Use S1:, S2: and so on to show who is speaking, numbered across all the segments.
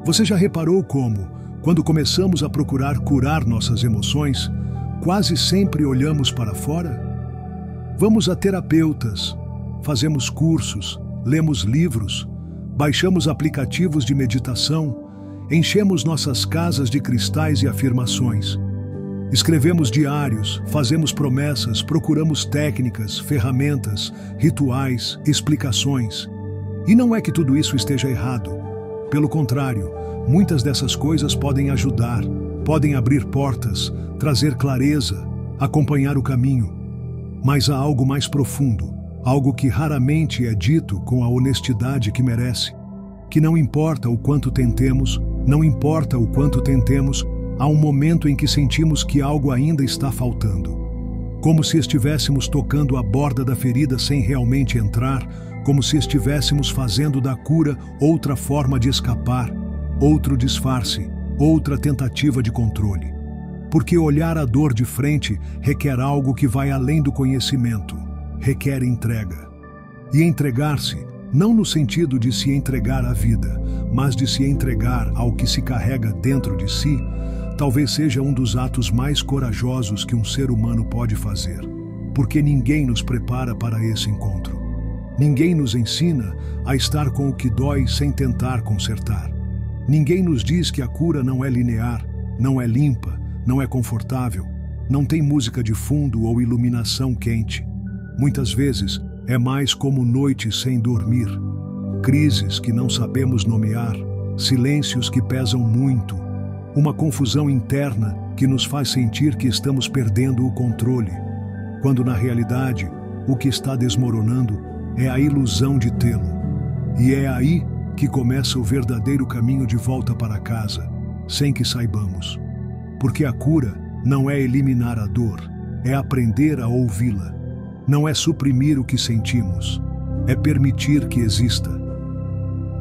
S1: Você já reparou como, quando começamos a procurar curar nossas emoções, quase sempre olhamos para fora? Vamos a terapeutas, fazemos cursos, lemos livros, baixamos aplicativos de meditação, enchemos nossas casas de cristais e afirmações. Escrevemos diários, fazemos promessas, procuramos técnicas, ferramentas, rituais, explicações. E não é que tudo isso esteja errado. Pelo contrário, muitas dessas coisas podem ajudar, podem abrir portas, trazer clareza, acompanhar o caminho. Mas há algo mais profundo, algo que raramente é dito com a honestidade que merece, que não importa o quanto tentemos, há um momento em que sentimos que algo ainda está faltando. Como se estivéssemos tocando a borda da ferida sem realmente entrar, como se estivéssemos fazendo da cura outra forma de escapar, outro disfarce, outra tentativa de controle. Porque olhar a dor de frente requer algo que vai além do conhecimento, requer entrega. E entregar-se, não no sentido de se entregar à vida, mas de se entregar ao que se carrega dentro de si, talvez seja um dos atos mais corajosos que um ser humano pode fazer. Porque ninguém nos prepara para esse encontro. Ninguém nos ensina a estar com o que dói sem tentar consertar. Ninguém nos diz que a cura não é linear, não é limpa, não é confortável, não tem música de fundo ou iluminação quente. Muitas vezes é mais como noites sem dormir, crises que não sabemos nomear, silêncios que pesam muito, uma confusão interna que nos faz sentir que estamos perdendo o controle, quando na realidade o que está desmoronando é a ilusão de tê-lo. E é aí que começa o verdadeiro caminho de volta para casa, sem que saibamos. Porque a cura não é eliminar a dor, é aprender a ouvi-la. Não é suprimir o que sentimos, é permitir que exista.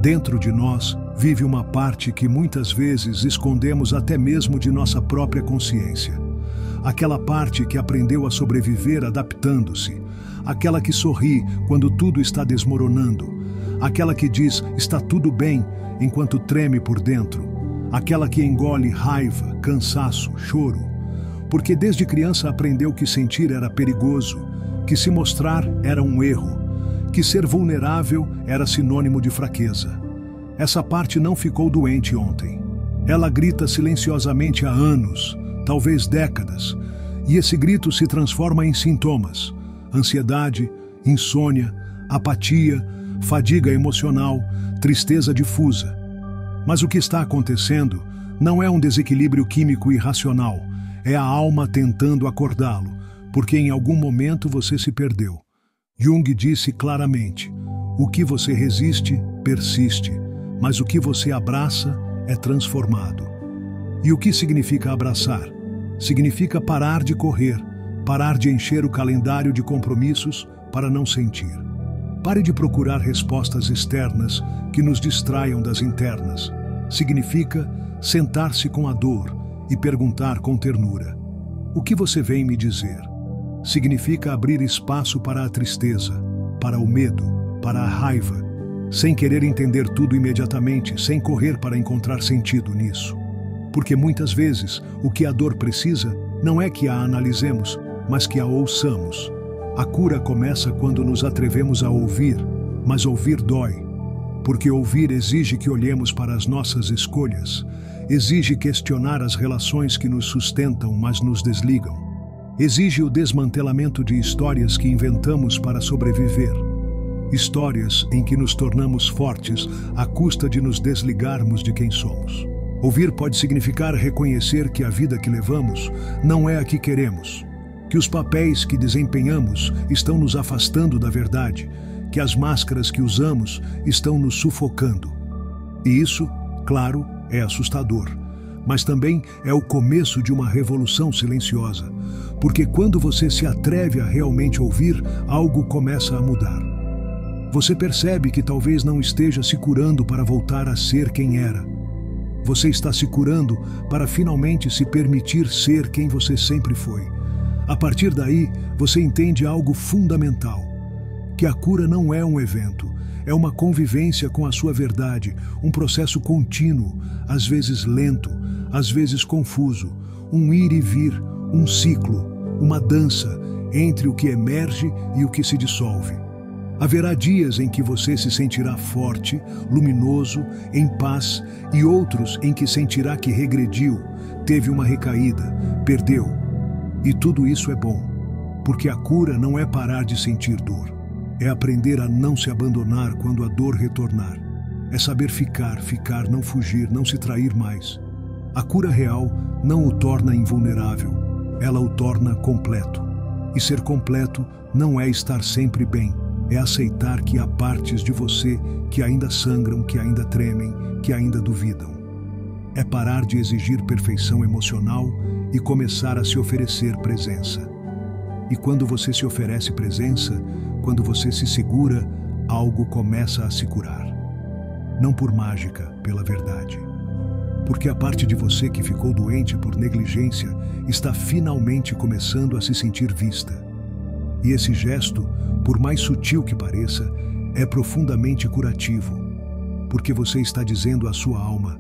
S1: Dentro de nós vive uma parte que muitas vezes escondemos até mesmo de nossa própria consciência. Aquela parte que aprendeu a sobreviver adaptando-se, aquela que sorri quando tudo está desmoronando, aquela que diz está tudo bem enquanto treme por dentro, aquela que engole raiva, cansaço, choro, porque desde criança aprendeu que sentir era perigoso, que se mostrar era um erro, que ser vulnerável era sinônimo de fraqueza. Essa parte não ficou doente ontem. Ela grita silenciosamente há anos, talvez décadas, e esse grito se transforma em sintomas: ansiedade, insônia, apatia, fadiga emocional, tristeza difusa. Mas o que está acontecendo não é um desequilíbrio químico irracional, é a alma tentando acordá-lo, porque em algum momento você se perdeu. Jung disse claramente: o que você resiste, persiste, mas o que você abraça é transformado. E o que significa abraçar? Significa parar de correr, parar de encher o calendário de compromissos para não sentir. Pare de procurar respostas externas que nos distraiam das internas. Significa sentar-se com a dor e perguntar com ternura: o que você vem me dizer? Significa abrir espaço para a tristeza, para o medo, para a raiva, sem querer entender tudo imediatamente, sem correr para encontrar sentido nisso. Porque muitas vezes o que a dor precisa não é que a analisemos, mas que a ouçamos. A cura começa quando nos atrevemos a ouvir, mas ouvir dói. Porque ouvir exige que olhemos para as nossas escolhas, exige questionar as relações que nos sustentam, mas nos desligam. Exige o desmantelamento de histórias que inventamos para sobreviver. Histórias em que nos tornamos fortes à custa de nos desligarmos de quem somos. Ouvir pode significar reconhecer que a vida que levamos não é a que queremos, que os papéis que desempenhamos estão nos afastando da verdade, que as máscaras que usamos estão nos sufocando. E isso, claro, é assustador, mas também é o começo de uma revolução silenciosa, porque quando você se atreve a realmente ouvir, algo começa a mudar. Você percebe que talvez não esteja se curando para voltar a ser quem era. Você está se curando para finalmente se permitir ser quem você sempre foi. A partir daí, você entende algo fundamental: que a cura não é um evento, É uma convivência com a sua verdade, um processo contínuo, às vezes lento, às vezes confuso, um ir e vir, um ciclo, uma dança entre o que emerge e o que se dissolve. Haverá dias em que você se sentirá forte, luminoso, em paz, e outros em que sentirá que regrediu, teve uma recaída, perdeu. E tudo isso é bom, porque a cura não é parar de sentir dor. É aprender a não se abandonar quando a dor retornar. É saber ficar, não fugir, não se trair mais. A cura real não o torna invulnerável, ela o torna completo. E ser completo não é estar sempre bem, é aceitar que há partes de você que ainda sangram, que ainda tremem, que ainda duvidam. É parar de exigir perfeição emocional e começar a se oferecer presença. E quando você se oferece presença, quando você se segura, algo começa a se curar. Não por mágica, pela verdade. Porque a parte de você que ficou doente por negligência está finalmente começando a se sentir vista. E esse gesto, por mais sutil que pareça, é profundamente curativo. Porque você está dizendo à sua alma: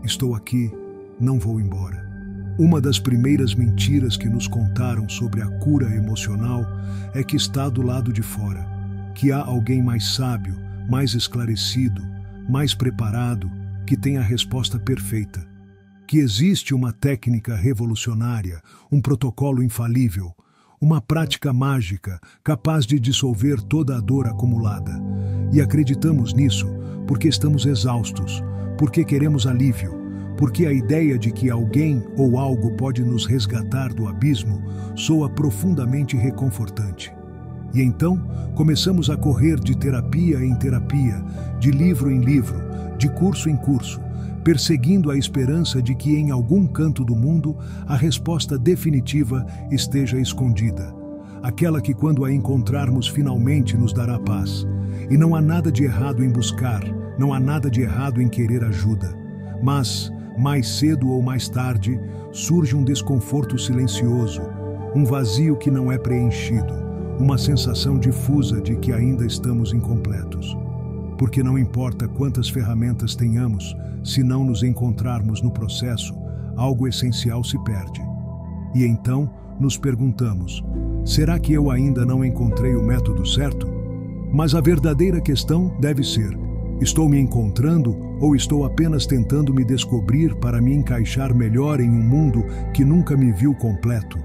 S1: estou aqui, não vou embora. Uma das primeiras mentiras que nos contaram sobre a cura emocional é que está do lado de fora, que há alguém mais sábio, mais esclarecido, mais preparado, que tem a resposta perfeita, que existe uma técnica revolucionária, um protocolo infalível, uma prática mágica capaz de dissolver toda a dor acumulada. E acreditamos nisso porque estamos exaustos, porque queremos alívio, porque a ideia de que alguém ou algo pode nos resgatar do abismo soa profundamente reconfortante. E então começamos a correr de terapia em terapia, de livro em livro, de curso em curso, perseguindo a esperança de que em algum canto do mundo a resposta definitiva esteja escondida. Aquela que, quando a encontrarmos, finalmente nos dará paz. E não há nada de errado em buscar, não há nada de errado em querer ajuda. Mas, mais cedo ou mais tarde, surge um desconforto silencioso, um vazio que não é preenchido, uma sensação difusa de que ainda estamos incompletos. Porque não importa quantas ferramentas tenhamos, se não nos encontrarmos no processo, algo essencial se perde. E então nos perguntamos: será que eu ainda não encontrei o método certo? Mas a verdadeira questão deve ser: estou me encontrando ou estou apenas tentando me descobrir para me encaixar melhor em um mundo que nunca me viu completo?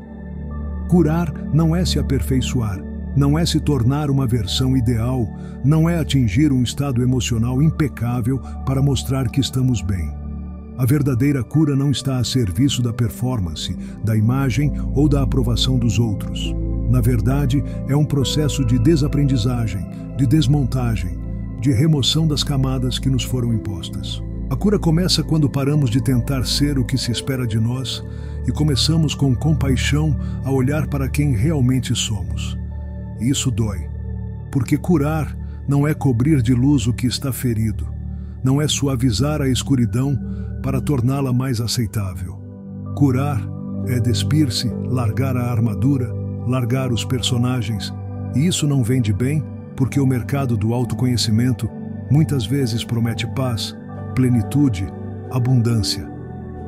S1: Curar não é se aperfeiçoar, não é se tornar uma versão ideal, não é atingir um estado emocional impecável para mostrar que estamos bem. A verdadeira cura não está a serviço da performance, da imagem ou da aprovação dos outros. Na verdade, é um processo de desaprendizagem, de desmontagem, de remoção das camadas que nos foram impostas. A cura começa quando paramos de tentar ser o que se espera de nós e começamos com compaixão a olhar para quem realmente somos. E isso dói, porque curar não é cobrir de luz o que está ferido, não é suavizar a escuridão para torná-la mais aceitável. Curar é despir-se, largar a armadura, largar os personagens, e isso não vende bem porque o mercado do autoconhecimento muitas vezes promete paz, plenitude, abundância.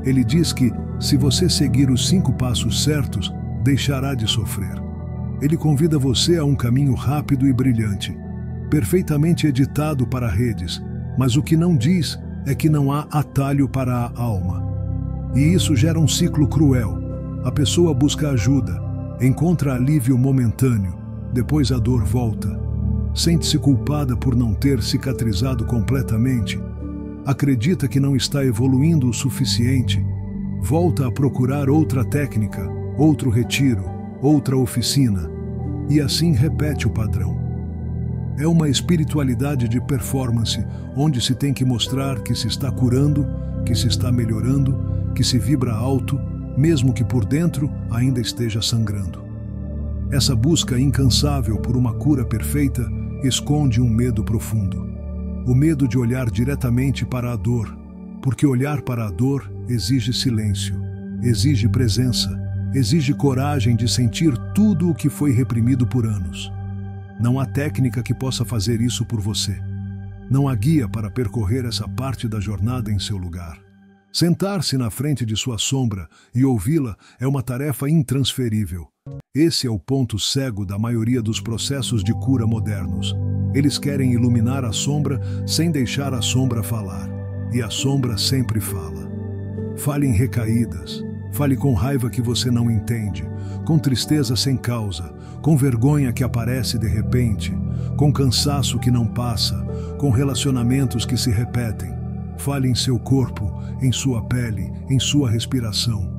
S1: Ele diz que, se você seguir os 5 passos certos, deixará de sofrer. Ele convida você a um caminho rápido e brilhante, perfeitamente editado para redes, mas o que não diz é que não há atalho para a alma. E isso gera um ciclo cruel. A pessoa busca ajuda, encontra alívio momentâneo, depois a dor volta. Sente-se culpada por não ter cicatrizado completamente. Acredita que não está evoluindo o suficiente. Volta a procurar outra técnica, outro retiro, outra oficina. E assim repete o padrão. É uma espiritualidade de performance, onde se tem que mostrar que se está curando, que se está melhorando, que se vibra alto, mesmo que por dentro ainda esteja sangrando. Essa busca incansável por uma cura perfeita esconde um medo profundo. O medo de olhar diretamente para a dor, porque olhar para a dor exige silêncio, exige presença, exige coragem de sentir tudo o que foi reprimido por anos. Não há técnica que possa fazer isso por você. Não há guia para percorrer essa parte da jornada em seu lugar. Sentar-se na frente de sua sombra e ouvi-la é uma tarefa intransferível. Esse é o ponto cego da maioria dos processos de cura modernos. Eles querem iluminar a sombra sem deixar a sombra falar. E a sombra sempre fala. Fale em recaídas. Fale com raiva que você não entende, com tristeza sem causa, com vergonha que aparece de repente, com cansaço que não passa, com relacionamentos que se repetem. Fale em seu corpo, em sua pele, em sua respiração.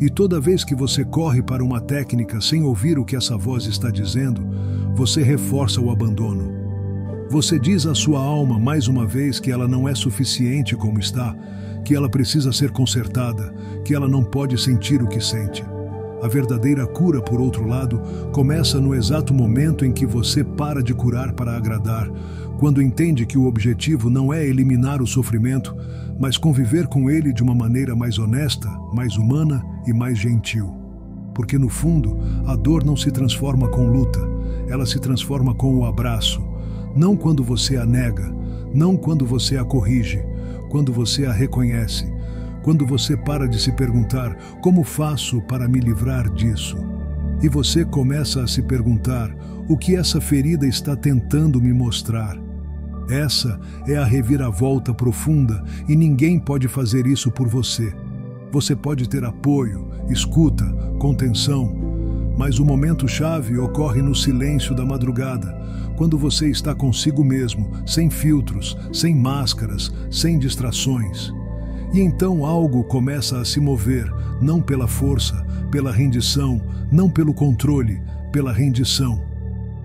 S1: E toda vez que você corre para uma técnica sem ouvir o que essa voz está dizendo, você reforça o abandono. Você diz à sua alma mais uma vez que ela não é suficiente como está, que ela precisa ser consertada, que ela não pode sentir o que sente. A verdadeira cura, por outro lado, começa no exato momento em que você para de curar para agradar, quando entende que o objetivo não é eliminar o sofrimento, mas conviver com ele de uma maneira mais honesta, mais humana e mais gentil. Porque no fundo, a dor não se transforma com luta, ela se transforma com o abraço, não quando você a nega, não quando você a corrige, quando você a reconhece, quando você para de se perguntar como faço para me livrar disso. E você começa a se perguntar o que essa ferida está tentando me mostrar. Essa é a reviravolta profunda e ninguém pode fazer isso por você. Você pode ter apoio, escuta, contenção, mas o momento-chave ocorre no silêncio da madrugada, quando você está consigo mesmo, sem filtros, sem máscaras, sem distrações. E então algo começa a se mover, não pela força, pela rendição, não pelo controle, pela rendição.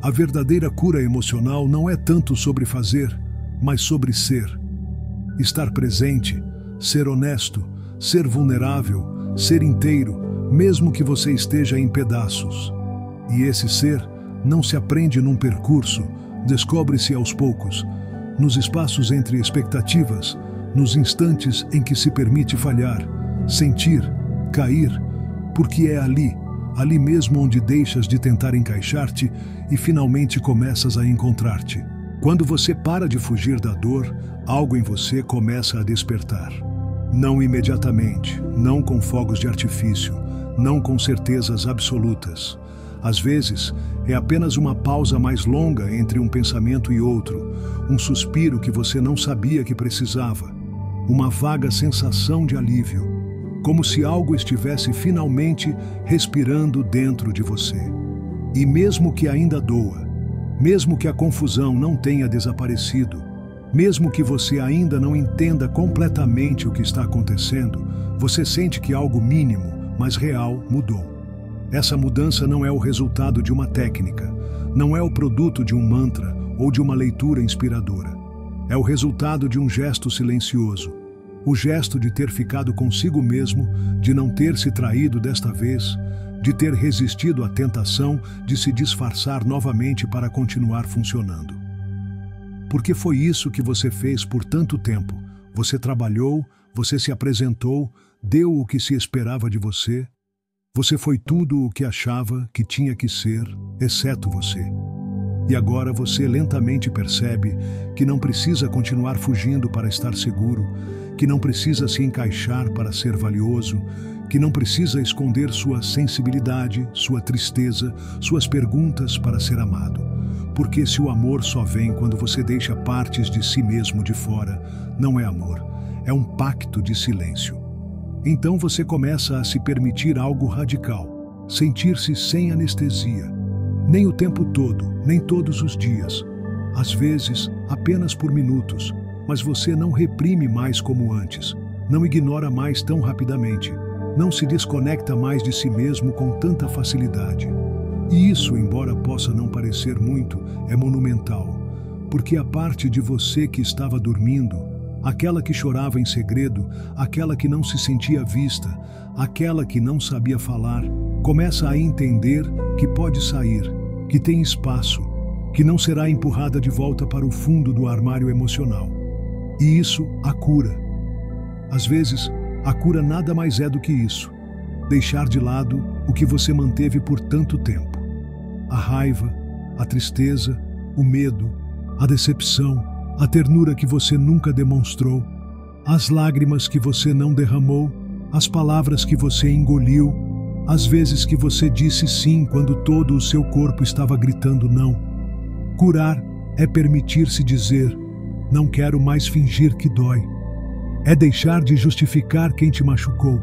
S1: A verdadeira cura emocional não é tanto sobre fazer, mas sobre ser. Estar presente, ser honesto, ser vulnerável, ser inteiro, mesmo que você esteja em pedaços. E esse ser não se aprende num percurso, descobre-se aos poucos, nos espaços entre expectativas, nos instantes em que se permite falhar, sentir, cair, porque é ali mesmo onde deixas de tentar encaixar-te e finalmente começas a encontrar-te. Quando você para de fugir da dor, algo em você começa a despertar. Não imediatamente, não com fogos de artifício, não com certezas absolutas. Às vezes, é apenas uma pausa mais longa entre um pensamento e outro, um suspiro que você não sabia que precisava, uma vaga sensação de alívio, como se algo estivesse finalmente respirando dentro de você. E mesmo que ainda doa, mesmo que a confusão não tenha desaparecido, mesmo que você ainda não entenda completamente o que está acontecendo, você sente que algo mínimo, mas real, mudou. Essa mudança não é o resultado de uma técnica, não é o produto de um mantra ou de uma leitura inspiradora. É o resultado de um gesto silencioso, o gesto de ter ficado consigo mesmo, de não ter se traído desta vez, de ter resistido à tentação de se disfarçar novamente para continuar funcionando. Porque foi isso que você fez por tanto tempo. Você trabalhou, você se apresentou, deu o que se esperava de você. Você foi tudo o que achava que tinha que ser, exceto você. E agora você lentamente percebe que não precisa continuar fugindo para estar seguro, que não precisa se encaixar para ser valioso, que não precisa esconder sua sensibilidade, sua tristeza, suas perguntas para ser amado. Porque se o amor só vem quando você deixa partes de si mesmo de fora, não é amor, é um pacto de silêncio. Então você começa a se permitir algo radical, sentir-se sem anestesia. Nem o tempo todo, nem todos os dias. Às vezes, apenas por minutos, mas você não reprime mais como antes, não ignora mais tão rapidamente, não se desconecta mais de si mesmo com tanta facilidade. E isso, embora possa não parecer muito, é monumental, porque a parte de você que estava dormindo, aquela que chorava em segredo, aquela que não se sentia vista, aquela que não sabia falar, começa a entender que pode sair, que tem espaço, que não será empurrada de volta para o fundo do armário emocional. E isso a cura. Às vezes, a cura nada mais é do que isso: deixar de lado o que você manteve por tanto tempo. A raiva, a tristeza, o medo, a decepção, a ternura que você nunca demonstrou, as lágrimas que você não derramou, as palavras que você engoliu, as vezes que você disse sim quando todo o seu corpo estava gritando não. Curar é permitir-se dizer: não quero mais fingir que dói. É deixar de justificar quem te machucou.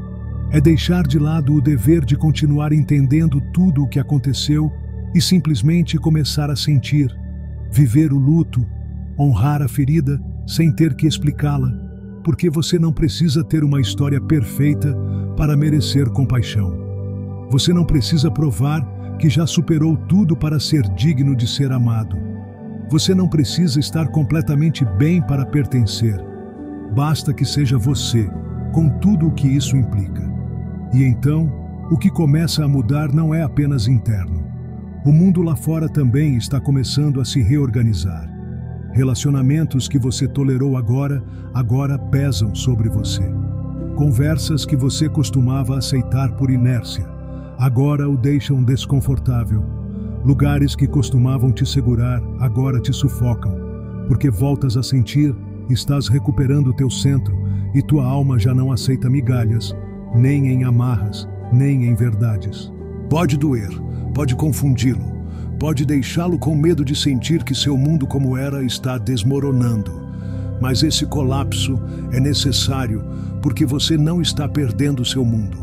S1: É deixar de lado o dever de continuar entendendo tudo o que aconteceu e simplesmente começar a sentir, viver o luto, honrar a ferida sem ter que explicá-la, porque você não precisa ter uma história perfeita para merecer compaixão. Você não precisa provar que já superou tudo para ser digno de ser amado. Você não precisa estar completamente bem para pertencer. Basta que seja você, com tudo o que isso implica. E então, o que começa a mudar não é apenas interno. O mundo lá fora também está começando a se reorganizar. Relacionamentos que você tolerou agora pesam sobre você. Conversas que você costumava aceitar por inércia, agora o deixam desconfortável. Lugares que costumavam te segurar, agora te sufocam, porque voltas a sentir, estás recuperando teu centro e tua alma já não aceita migalhas, nem em amarras, nem em verdades. Pode doer, pode confundi-lo, pode deixá-lo com medo de sentir que seu mundo como era está desmoronando. Mas esse colapso é necessário porque você não está perdendo seu mundo.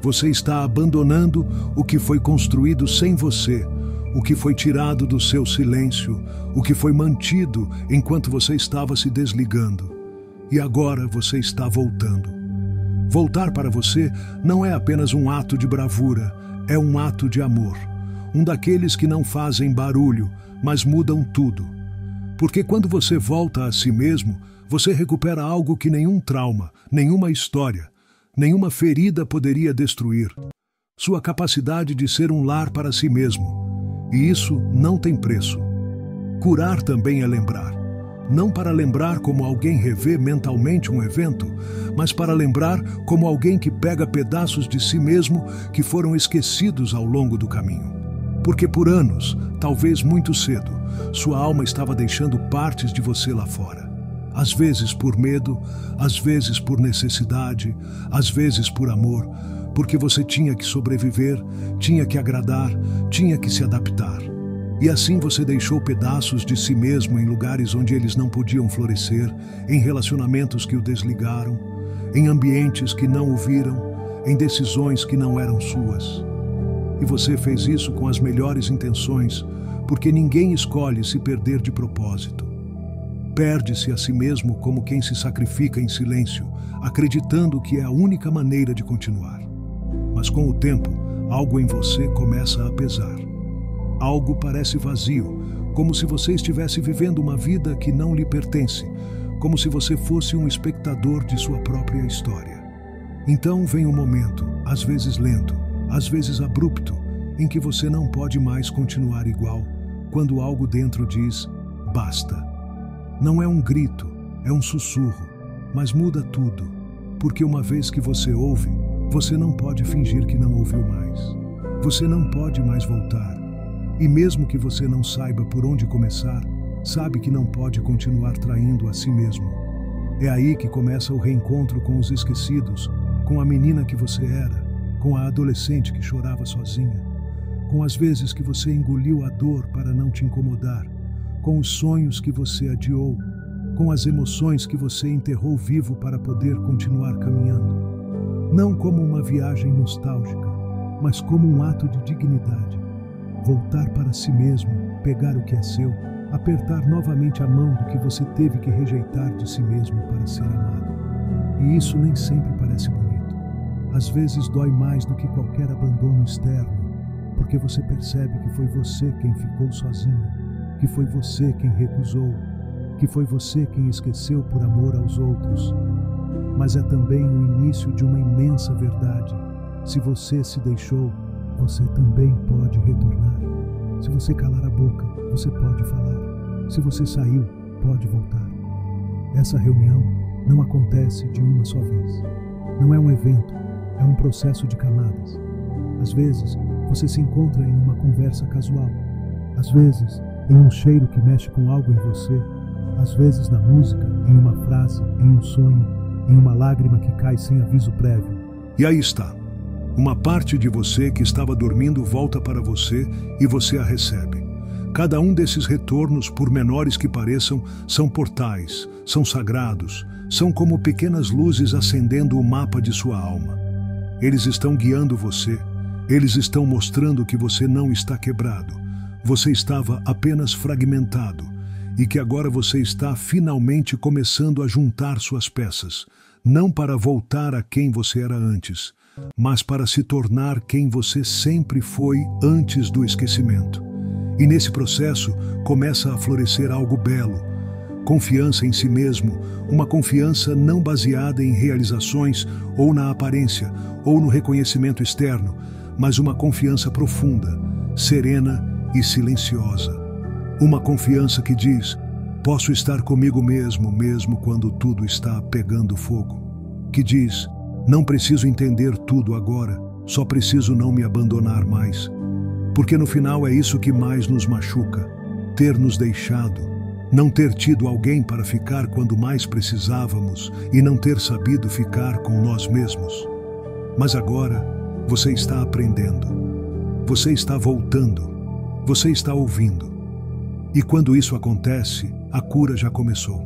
S1: Você está abandonando o que foi construído sem você, o que foi tirado do seu silêncio, o que foi mantido enquanto você estava se desligando. E agora você está voltando. Voltar para você não é apenas um ato de bravura, é um ato de amor. Um daqueles que não fazem barulho, mas mudam tudo. Porque quando você volta a si mesmo, você recupera algo que nenhum trauma, nenhuma história, nenhuma ferida poderia destruir. Sua capacidade de ser um lar para si mesmo. E isso não tem preço. Curar também é lembrar. Não para lembrar como alguém revê mentalmente um evento, mas para lembrar como alguém que pega pedaços de si mesmo que foram esquecidos ao longo do caminho. Porque por anos, talvez muito cedo, sua alma estava deixando partes de você lá fora. Às vezes por medo, às vezes por necessidade, às vezes por amor, porque você tinha que sobreviver, tinha que agradar, tinha que se adaptar. E assim você deixou pedaços de si mesmo em lugares onde eles não podiam florescer, em relacionamentos que o desligaram, em ambientes que não o viram, em decisões que não eram suas. E você fez isso com as melhores intenções, porque ninguém escolhe se perder de propósito. Perde-se a si mesmo como quem se sacrifica em silêncio, acreditando que é a única maneira de continuar. Mas com o tempo, algo em você começa a pesar. Algo parece vazio, como se você estivesse vivendo uma vida que não lhe pertence, como se você fosse um espectador de sua própria história. Então vem um momento, às vezes lento, às vezes abrupto, em que você não pode mais continuar igual, quando algo dentro diz, basta. Não é um grito, é um sussurro, mas muda tudo, porque uma vez que você ouve, você não pode fingir que não ouviu mais. Você não pode mais voltar. E mesmo que você não saiba por onde começar, sabe que não pode continuar traindo a si mesmo. É aí que começa o reencontro com os esquecidos, com a menina que você era, com a adolescente que chorava sozinha, com as vezes que você engoliu a dor para não te incomodar, com os sonhos que você adiou, com as emoções que você enterrou vivo para poder continuar caminhando. Não como uma viagem nostálgica, mas como um ato de dignidade. Voltar para si mesmo, pegar o que é seu, apertar novamente a mão do que você teve que rejeitar de si mesmo para ser amado. E isso nem sempre parece bonito. Às vezes dói mais do que qualquer abandono externo, porque você percebe que foi você quem ficou sozinho, que foi você quem recusou, que foi você quem esqueceu por amor aos outros. Mas é também o início de uma imensa verdade. Se você se deixou, você também pode retornar. Se você calar a boca, você pode falar. Se você saiu, pode voltar. Essa reunião não acontece de uma só vez. Não é um evento, é um processo de camadas. Às vezes, você se encontra em uma conversa casual. Às vezes, em um cheiro que mexe com algo em você. Às vezes na música, em uma frase, em um sonho, em uma lágrima que cai sem aviso prévio. E aí está. Uma parte de você que estava dormindo volta para você e você a recebe. Cada um desses retornos, por menores que pareçam, são portais, são sagrados, são como pequenas luzes acendendo o mapa de sua alma. Eles estão guiando você, eles estão mostrando que você não está quebrado, você estava apenas fragmentado e que agora você está finalmente começando a juntar suas peças, não para voltar a quem você era antes, mas para se tornar quem você sempre foi antes do esquecimento. E nesse processo começa a florescer algo belo, confiança em si mesmo, uma confiança não baseada em realizações ou na aparência ou no reconhecimento externo, mas uma confiança profunda, serena e silenciosa. Uma confiança que diz: posso estar comigo mesmo, mesmo quando tudo está pegando fogo. Que diz: não preciso entender tudo agora, só preciso não me abandonar mais. Porque no final é isso que mais nos machuca, ter nos deixado, não ter tido alguém para ficar quando mais precisávamos e não ter sabido ficar com nós mesmos. Mas agora você está aprendendo, você está voltando, você está ouvindo. E quando isso acontece, a cura já começou.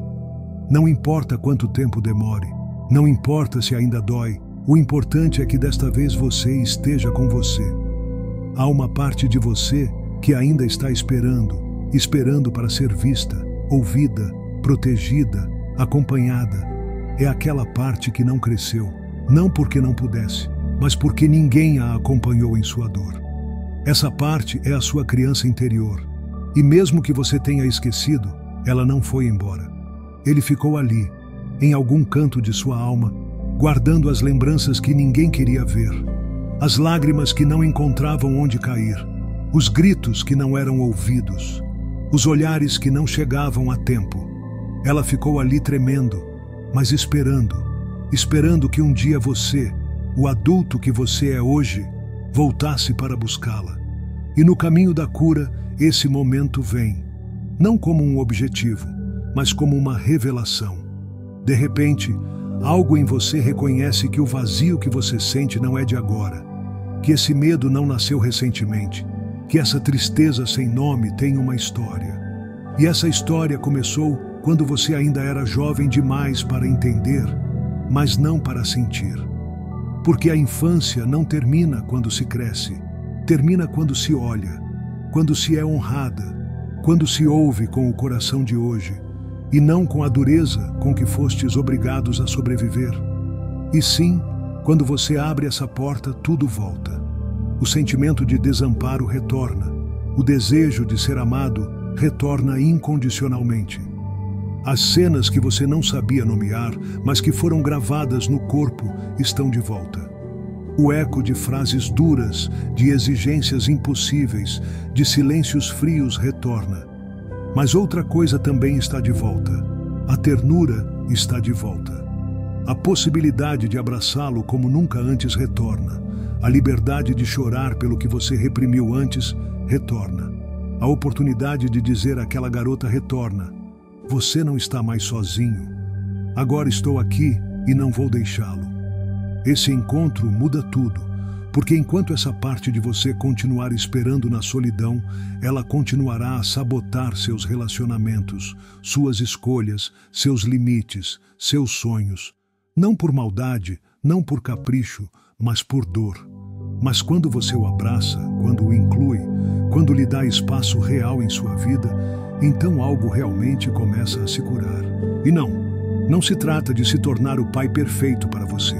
S1: Não importa quanto tempo demore, não importa se ainda dói, o importante é que desta vez você esteja com você. Há uma parte de você que ainda está esperando para ser vista, ouvida, protegida, acompanhada. É aquela parte que não cresceu, não porque não pudesse, mas porque ninguém a acompanhou em sua dor. Essa parte é a sua criança interior. E mesmo que você tenha esquecido, ela não foi embora. Ele ficou ali, em algum canto de sua alma, guardando as lembranças que ninguém queria ver, as lágrimas que não encontravam onde cair, os gritos que não eram ouvidos, os olhares que não chegavam a tempo. Ela ficou ali tremendo, mas esperando que um dia você, o adulto que você é hoje, voltasse para buscá-la. E no caminho da cura, esse momento vem, não como um objetivo, mas como uma revelação. De repente, algo em você reconhece que o vazio que você sente não é de agora, que esse medo não nasceu recentemente, que essa tristeza sem nome tem uma história. E essa história começou quando você ainda era jovem demais para entender, mas não para sentir. Porque a infância não termina quando se cresce, termina quando se olha, quando se é honrada, quando se ouve com o coração de hoje, e não com a dureza com que fostes obrigados a sobreviver. E sim, quando você abre essa porta, tudo volta. O sentimento de desamparo retorna. O desejo de ser amado retorna incondicionalmente. As cenas que você não sabia nomear, mas que foram gravadas no corpo, estão de volta. O eco de frases duras, de exigências impossíveis, de silêncios frios retorna. Mas outra coisa também está de volta. A ternura está de volta. A possibilidade de abraçá-lo como nunca antes retorna. A liberdade de chorar pelo que você reprimiu antes retorna. A oportunidade de dizer àquela garota retorna: você não está mais sozinho. Agora estou aqui e não vou deixá-lo. Esse encontro muda tudo, porque enquanto essa parte de você continuar esperando na solidão, ela continuará a sabotar seus relacionamentos, suas escolhas, seus limites, seus sonhos. Não por maldade, não por capricho, mas por dor. Mas quando você o abraça, quando o inclui, quando lhe dá espaço real em sua vida, então algo realmente começa a se curar. E não se trata de se tornar o pai perfeito para você.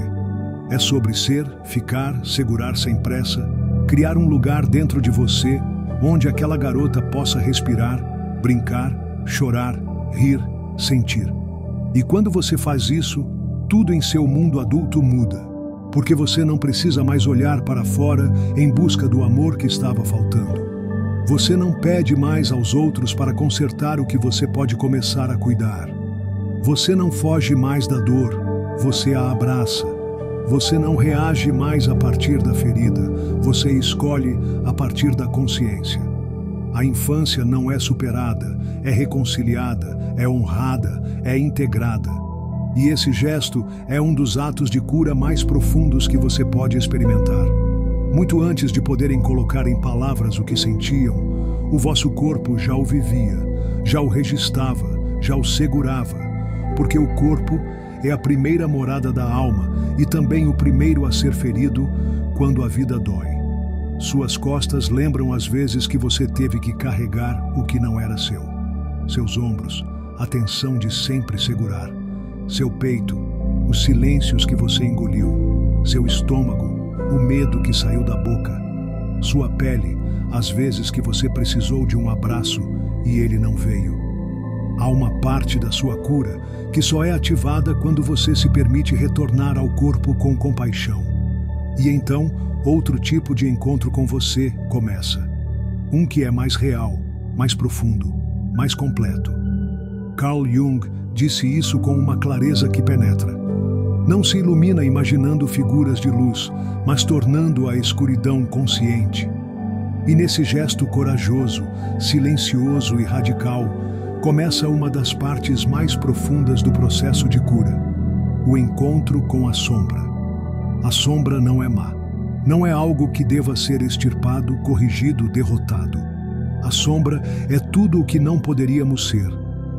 S1: É sobre ser, ficar, segurar sem pressa, criar um lugar dentro de você onde aquela garota possa respirar, brincar, chorar, rir, sentir. E quando você faz isso, tudo em seu mundo adulto muda, porque você não precisa mais olhar para fora em busca do amor que estava faltando. Você não pede mais aos outros para consertar o que você pode começar a cuidar. Você não foge mais da dor, você a abraça. Você não reage mais a partir da ferida, você escolhe a partir da consciência. A infância não é superada, é reconciliada, é honrada, é integrada. E esse gesto é um dos atos de cura mais profundos que você pode experimentar. Muito antes de poderem colocar em palavras o que sentiam, o vosso corpo já o vivia, já o registrava, já o segurava, porque o corpo é a primeira morada da alma e também o primeiro a ser ferido quando a vida dói. Suas costas lembram as vezes que você teve que carregar o que não era seu. Seus ombros, a tensão de sempre segurar. Seu peito, os silêncios que você engoliu. Seu estômago, o medo que saiu da boca. Sua pele, as vezes que você precisou de um abraço e ele não veio. Há uma parte da sua cura que só é ativada quando você se permite retornar ao corpo com compaixão. E então, outro tipo de encontro com você começa. Um que é mais real, mais profundo, mais completo. Carl Jung disse isso com uma clareza que penetra. Não se ilumina imaginando figuras de luz, mas tornando a escuridão consciente. E nesse gesto corajoso, silencioso e radical, começa uma das partes mais profundas do processo de cura: o encontro com a sombra. A sombra não é má. Não é algo que deva ser extirpado, corrigido, derrotado. A sombra é tudo o que não poderíamos ser,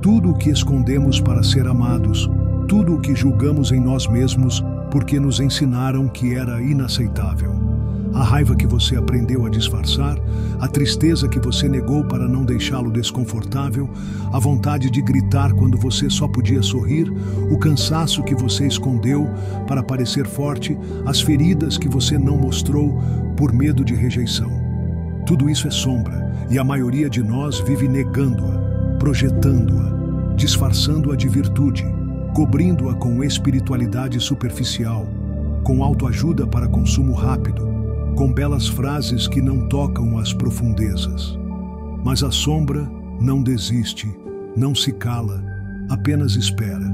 S1: tudo o que escondemos para ser amados, tudo o que julgamos em nós mesmos porque nos ensinaram que era inaceitável. A raiva que você aprendeu a disfarçar, a tristeza que você negou para não deixá-lo desconfortável, a vontade de gritar quando você só podia sorrir, o cansaço que você escondeu para parecer forte, as feridas que você não mostrou por medo de rejeição. Tudo isso é sombra, e a maioria de nós vive negando-a, projetando-a, disfarçando-a de virtude, cobrindo-a com espiritualidade superficial, com autoajuda para consumo rápido, com belas frases que não tocam as profundezas. Mas a sombra não desiste, não se cala, apenas espera.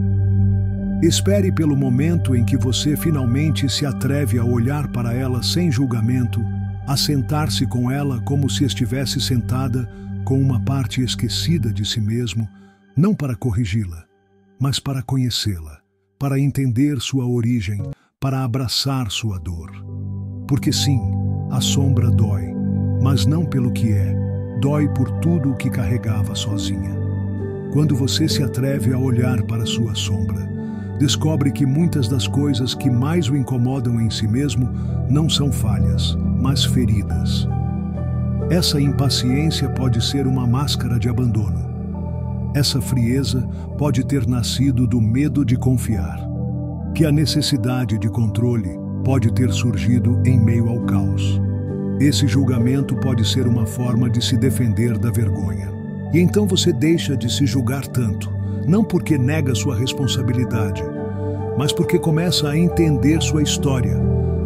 S1: Espere pelo momento em que você finalmente se atreve a olhar para ela sem julgamento, a sentar-se com ela como se estivesse sentada com uma parte esquecida de si mesmo, não para corrigi-la, mas para conhecê-la, para entender sua origem, para abraçar sua dor. Porque sim, a sombra dói, mas não pelo que é, dói por tudo o que carregava sozinha. Quando você se atreve a olhar para sua sombra, descobre que muitas das coisas que mais o incomodam em si mesmo não são falhas, mas feridas. Essa impaciência pode ser uma máscara de abandono. Essa frieza pode ter nascido do medo de confiar, que a necessidade de controle pode ter surgido em meio ao caos. Esse julgamento pode ser uma forma de se defender da vergonha. E então você deixa de se julgar tanto, não porque nega sua responsabilidade, mas porque começa a entender sua história,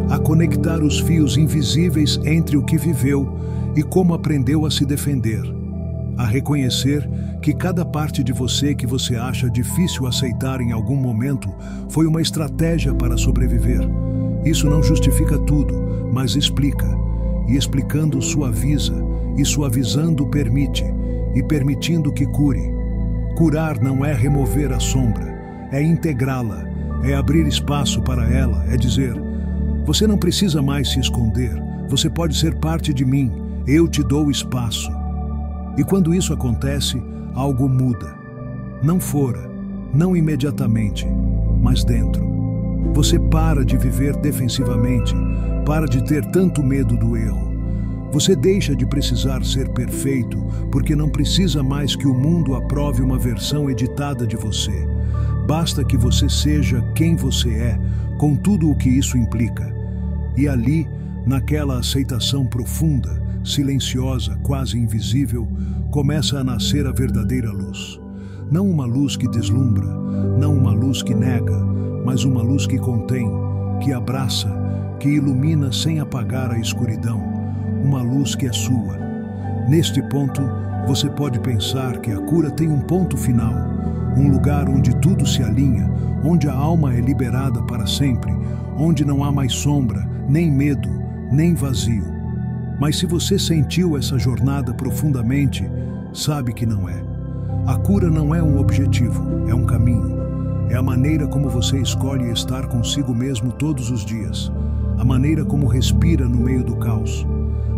S1: a conectar os fios invisíveis entre o que viveu e como aprendeu a se defender, a reconhecer que cada parte de você que você acha difícil aceitar em algum momento foi uma estratégia para sobreviver. Isso não justifica tudo, mas explica. E explicando suaviza, e suavizando permite, e permitindo que cure. Curar não é remover a sombra, é integrá-la, é abrir espaço para ela, é dizer: você não precisa mais se esconder, você pode ser parte de mim, eu te dou espaço. E quando isso acontece, algo muda. Não fora, não imediatamente, mas dentro. Você para de viver defensivamente, para de ter tanto medo do erro. Você deixa de precisar ser perfeito, porque não precisa mais que o mundo aprove uma versão editada de você. Basta que você seja quem você é, com tudo o que isso implica. E ali, naquela aceitação profunda, silenciosa, quase invisível, começa a nascer a verdadeira luz. Não uma luz que deslumbra, não uma luz que nega, mas uma luz que contém, que abraça, que ilumina sem apagar a escuridão, uma luz que é sua. Neste ponto, você pode pensar que a cura tem um ponto final, um lugar onde tudo se alinha, onde a alma é liberada para sempre, onde não há mais sombra, nem medo, nem vazio. Mas se você sentiu essa jornada profundamente, sabe que não é. A cura não é um objetivo, é um caminho. É a maneira como você escolhe estar consigo mesmo todos os dias. A maneira como respira no meio do caos.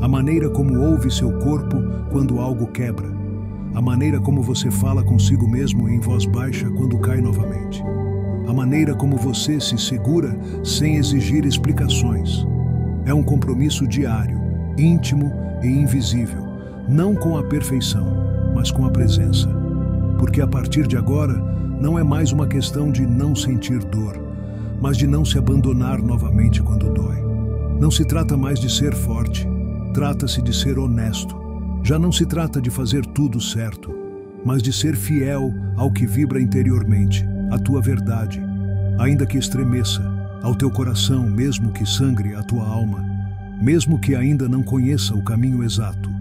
S1: A maneira como ouve seu corpo quando algo quebra. A maneira como você fala consigo mesmo em voz baixa quando cai novamente. A maneira como você se segura sem exigir explicações. É um compromisso diário, íntimo e invisível, não com a perfeição, mas com a presença. Porque a partir de agora, não é mais uma questão de não sentir dor, mas de não se abandonar novamente quando dói. Não se trata mais de ser forte, trata-se de ser honesto. Já não se trata de fazer tudo certo, mas de ser fiel ao que vibra interiormente, à tua verdade, ainda que estremeça, ao teu coração, mesmo que sangre a tua alma, mesmo que ainda não conheça o caminho exato.